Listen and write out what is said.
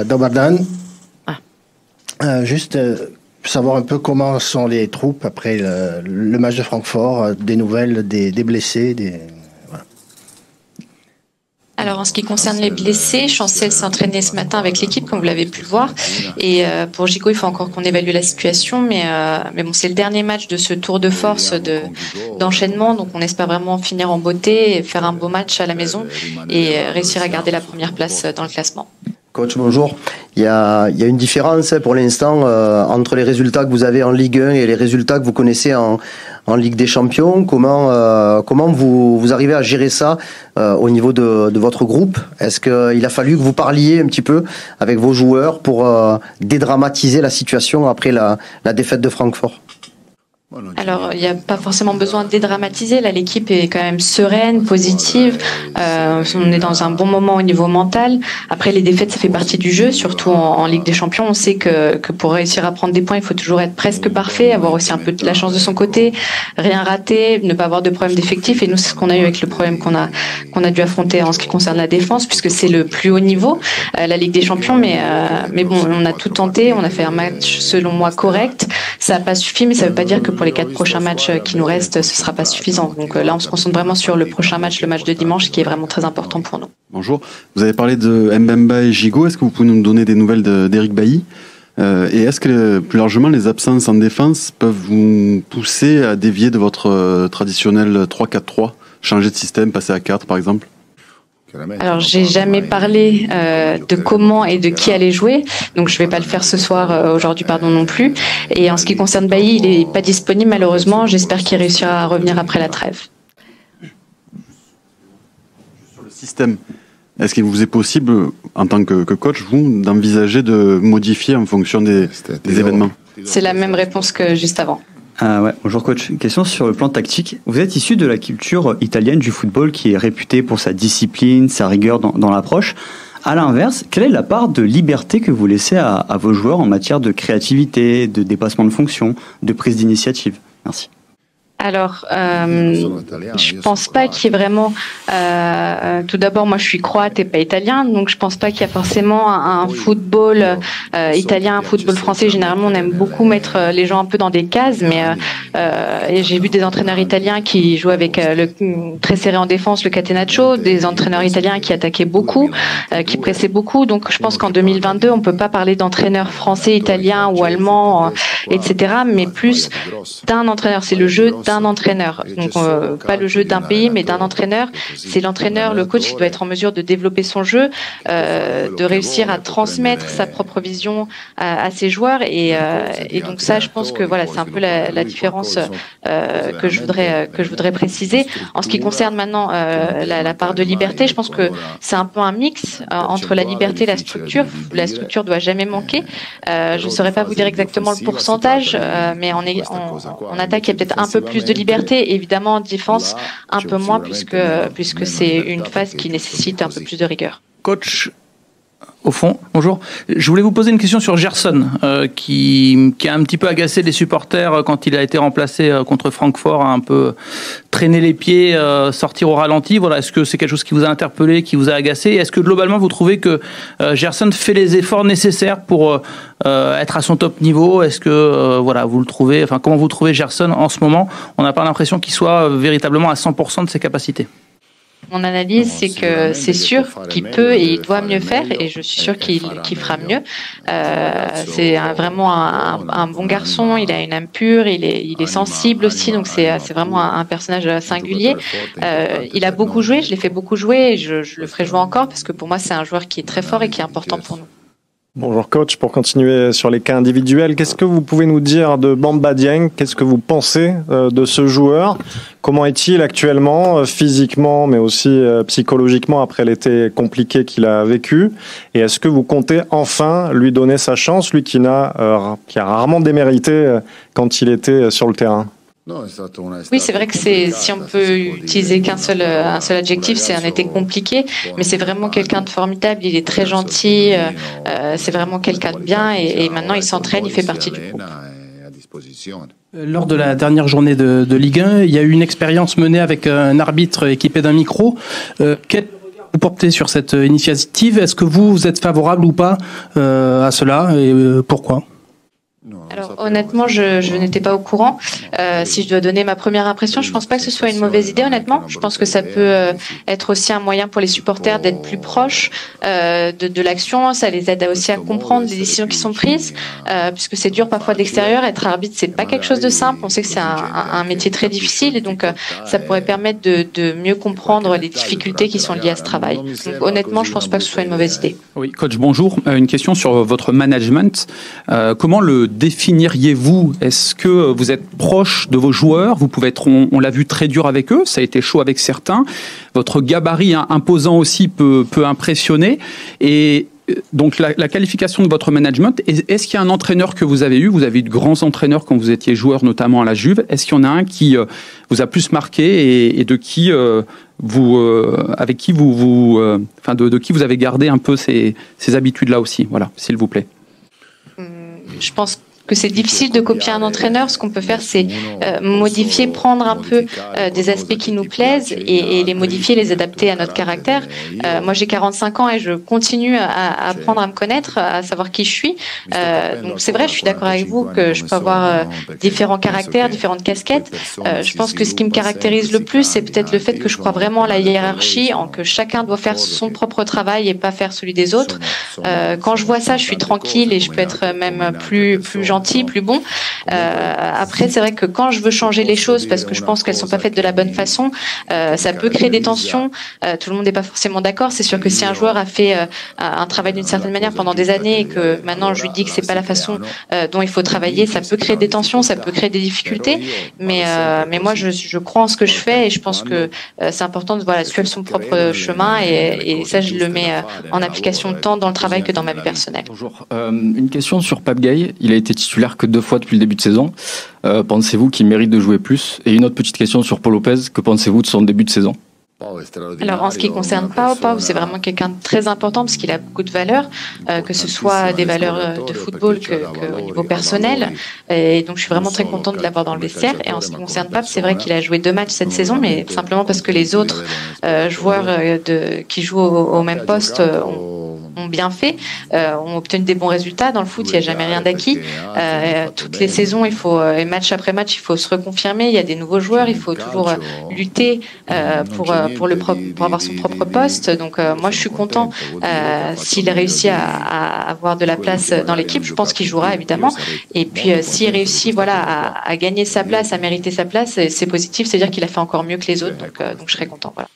Dobardan. Juste savoir un peu comment sont les troupes après le match de Francfort, des nouvelles, des blessés, voilà. Alors en ce qui concerne les blessés, Chancel s'est entraîné ce matin avec l'équipe, comme vous l'avez pu le voir. Et pour Gigot, il faut encore qu'on évalue la situation, mais bon, c'est le dernier match de ce tour de force d'enchaînement, donc on espère vraiment finir en beauté, et faire un beau match à la maison et réussir à garder la première place dans le classement. Coach, bonjour. Il y a une différence pour l'instant entre les résultats que vous avez en Ligue 1 et les résultats que vous connaissez en Ligue des Champions. Comment vous arrivez à gérer ça au niveau de votre groupe? Est-ce qu'il a fallu que vous parliez un petit peu avec vos joueurs pour dédramatiser la situation après la défaite de Francfort? Alors, il n'y a pas forcément besoin de dédramatiser. Là, l'équipe est quand même sereine, positive. On est dans un bon moment au niveau mental. Après, les défaites, ça fait partie du jeu, surtout en Ligue des Champions. On sait que pour réussir à prendre des points, il faut toujours être presque parfait, avoir aussi un peu de la chance de son côté, rien rater, ne pas avoir de problème d'effectif. Et nous, c'est ce qu'on a eu avec le problème qu'on a dû affronter en ce qui concerne la défense, puisque c'est le plus haut niveau, la Ligue des Champions. Mais bon, on a tout tenté. On a fait un match, selon moi, correct. Ça n'a pas suffi, mais ça ne veut pas dire que pour les 4 prochains matchs qui nous restent, ce ne sera pas suffisant. Donc là, on se concentre vraiment sur le prochain match, le match de dimanche, qui est vraiment très important pour nous. Bonjour. Vous avez parlé de Mbemba et Gigot. Est-ce que vous pouvez nous donner des nouvelles d'Eric Bailly? Et est-ce que plus largement, les absences en défense peuvent vous pousser à dévier de votre traditionnel 3-4-3, changer de système, passer à 4 par exemple? Alors, j'ai jamais parlé de comment et de qui allait jouer, donc je vais pas le faire ce soir, aujourd'hui, pardon, non plus. Et en ce qui concerne Bailly, il est pas disponible malheureusement. J'espère qu'il réussira à revenir après la trêve. Sur le système, est-ce qu'il vous est possible, en tant que coach, vous, d'envisager de modifier en fonction des événements? C'est la même réponse que juste avant. Ouais. Bonjour coach, une question sur le plan tactique. Vous êtes issu de la culture italienne du football qui est réputée pour sa discipline, sa rigueur dans l'approche. À l'inverse, quelle est la part de liberté que vous laissez à vos joueurs en matière de créativité, de dépassement de fonction, de prise d'initiative? Merci. Alors, je pense pas qu'il y ait vraiment. Tout d'abord, moi, je suis croate et pas italien, donc je pense pas qu'il y a forcément un football italien, un football français. Généralement, on aime beaucoup mettre les gens un peu dans des cases, mais et j'ai vu des entraîneurs italiens qui jouaient avec le très serré en défense, le catenaccio, des entraîneurs italiens qui attaquaient beaucoup, qui pressaient beaucoup. Donc, je pense qu'en 2022, on peut pas parler d'entraîneurs français, italiens ou allemands, etc., mais plus d'un entraîneur. C'est le jeu d'un entraîneur. Donc, pas le jeu d'un pays, mais d'un entraîneur. C'est l'entraîneur, le coach qui doit être en mesure de développer son jeu, de réussir à transmettre sa propre vision à ses joueurs. Et donc ça, je pense que voilà, c'est un peu la différence que je voudrais préciser. En ce qui concerne maintenant la part de liberté, je pense que c'est un peu un mix entre la liberté et la structure. La structure doit jamais manquer. Je ne saurais pas vous dire exactement le pourcentage, mais en attaque, il y a peut-être un peu plus de liberté, évidemment en défense un peu moins puisque c'est une phase qui nécessite un peu plus de rigueur. Coach, au fond, bonjour. Je voulais vous poser une question sur Gerson, qui a un petit peu agacé les supporters quand il a été remplacé contre Francfort, a un peu traîné les pieds, sortir au ralenti. Voilà, est-ce que c'est quelque chose qui vous a interpellé, qui vous a agacé? Est-ce que globalement vous trouvez que Gerson fait les efforts nécessaires pour être à son top niveau? Est-ce que voilà, vous le trouvez, enfin comment vous trouvez Gerson en ce moment? On n'a pas l'impression qu'il soit véritablement à 100% de ses capacités. Mon analyse, c'est que c'est sûr qu'il peut et il doit mieux faire, et je suis sûre qu'il fera mieux. C'est vraiment un bon garçon, il a une âme pure, il est sensible aussi, donc c'est vraiment un personnage singulier. Il a beaucoup joué, je l'ai fait beaucoup jouer, et je le ferai jouer encore, parce que pour moi, c'est un joueur qui est très fort et qui est important pour nous. Bonjour coach, pour continuer sur les cas individuels, qu'est-ce que vous pouvez nous dire de Bamba Dieng? Qu'est-ce que vous pensez de ce joueur? Comment est-il actuellement, physiquement, mais aussi psychologiquement après l'été compliqué qu'il a vécu? Et est-ce que vous comptez enfin lui donner sa chance, lui qui a rarement démérité quand il était sur le terrain? Oui, c'est vrai que si on peut utiliser un seul adjectif, c'est un été compliqué, mais c'est vraiment quelqu'un de formidable, il est très gentil, c'est vraiment quelqu'un de bien, et maintenant il s'entraîne, il fait partie du groupe. Lors de la dernière journée de Ligue 1, il y a eu une expérience menée avec un arbitre équipé d'un micro. Quel regard vous portez sur cette initiative. Est-ce que vous êtes favorable ou pas à cela et pourquoi ? Alors honnêtement, je n'étais pas au courant. Si je dois donner ma première impression, je pense pas que ce soit une mauvaise idée. Honnêtement, je pense que ça peut être aussi un moyen pour les supporters d'être plus proches de l'action. Ça les aide aussi à comprendre les décisions qui sont prises, puisque c'est dur parfois de l'extérieur. Être arbitre, c'est pas quelque chose de simple. On sait que c'est un métier très difficile, et donc ça pourrait permettre de mieux comprendre les difficultés qui sont liées à ce travail. Donc honnêtement, je pense pas que ce soit une mauvaise idée. Oui, coach, bonjour. Une question sur votre management. Comment le définiriez-vous? Est-ce que vous êtes proche de vos joueurs? Vous pouvez être, on l'a vu, très dur avec eux, ça a été chaud avec certains. Votre gabarit imposant aussi peut impressionner. Et donc la qualification de votre management, est-ce qu'il y a un entraîneur que vous avez eu? Vous avez eu de grands entraîneurs quand vous étiez joueur, notamment à la Juve. Est-ce qu'il y en a un qui vous a plus marqué et de qui avec qui de qui vous avez gardé un peu ces habitudes-là aussi? Voilà, s'il vous plaît. Je pense que c'est difficile de copier un entraîneur. Ce qu'on peut faire, c'est modifier, prendre un peu des aspects qui nous plaisent et les modifier, les adapter à notre caractère. Moi, j'ai 45 ans et je continue à apprendre à me connaître, à savoir qui je suis. Donc c'est vrai, je suis d'accord avec vous que je peux avoir différents caractères, différentes casquettes. Je pense que ce qui me caractérise le plus, c'est peut-être le fait que je crois vraiment à la hiérarchie, en que chacun doit faire son propre travail et pas faire celui des autres. Quand je vois ça, je suis tranquille et je peux être même plus gentil, plus bon. Après, c'est vrai que quand je veux changer les choses, parce que je pense qu'elles sont pas faites de la bonne façon, ça peut créer des tensions. Tout le monde n'est pas forcément d'accord. C'est sûr que si un joueur a fait un travail d'une certaine manière pendant des années et que maintenant je lui dis que c'est pas la façon dont il faut travailler, ça peut créer des tensions, ça peut créer des difficultés. Mais moi, je crois en ce que je fais et je pense que c'est important de suivre son propre chemin et ça, je le mets en application tant dans le travail que dans ma vie personnelle. Bonjour. Une question sur Pape Gueye. Il a été titulaire que 2 fois depuis le début de saison. Pensez-vous qu'il mérite de jouer plus? Et une autre petite question sur Paul Lopez. Que pensez-vous de son début de saison? Alors en ce qui concerne Pau, c'est vraiment quelqu'un de très important parce qu'il a beaucoup de valeurs, que ce soit des valeurs de football qu'au niveau personnel. Et donc je suis vraiment très contente de l'avoir dans le vestiaire. Et en ce qui concerne Pape, c'est vrai qu'il a joué 2 matchs cette saison, mais simplement parce que les autres joueurs qui jouent au même poste ont bien fait, ont obtenu des bons résultats. Dans le foot, il n'y a jamais rien d'acquis. Toutes les saisons, et match après match, il faut se reconfirmer. Il y a des nouveaux joueurs, il faut toujours lutter pour avoir son propre poste. Donc moi, je suis content s'il réussit à avoir de la place dans l'équipe. Je pense qu'il jouera évidemment. Et puis s'il réussit, à gagner sa place, à mériter sa place, c'est positif. C'est-à-dire qu'il a fait encore mieux que les autres. Donc je serai content. Voilà.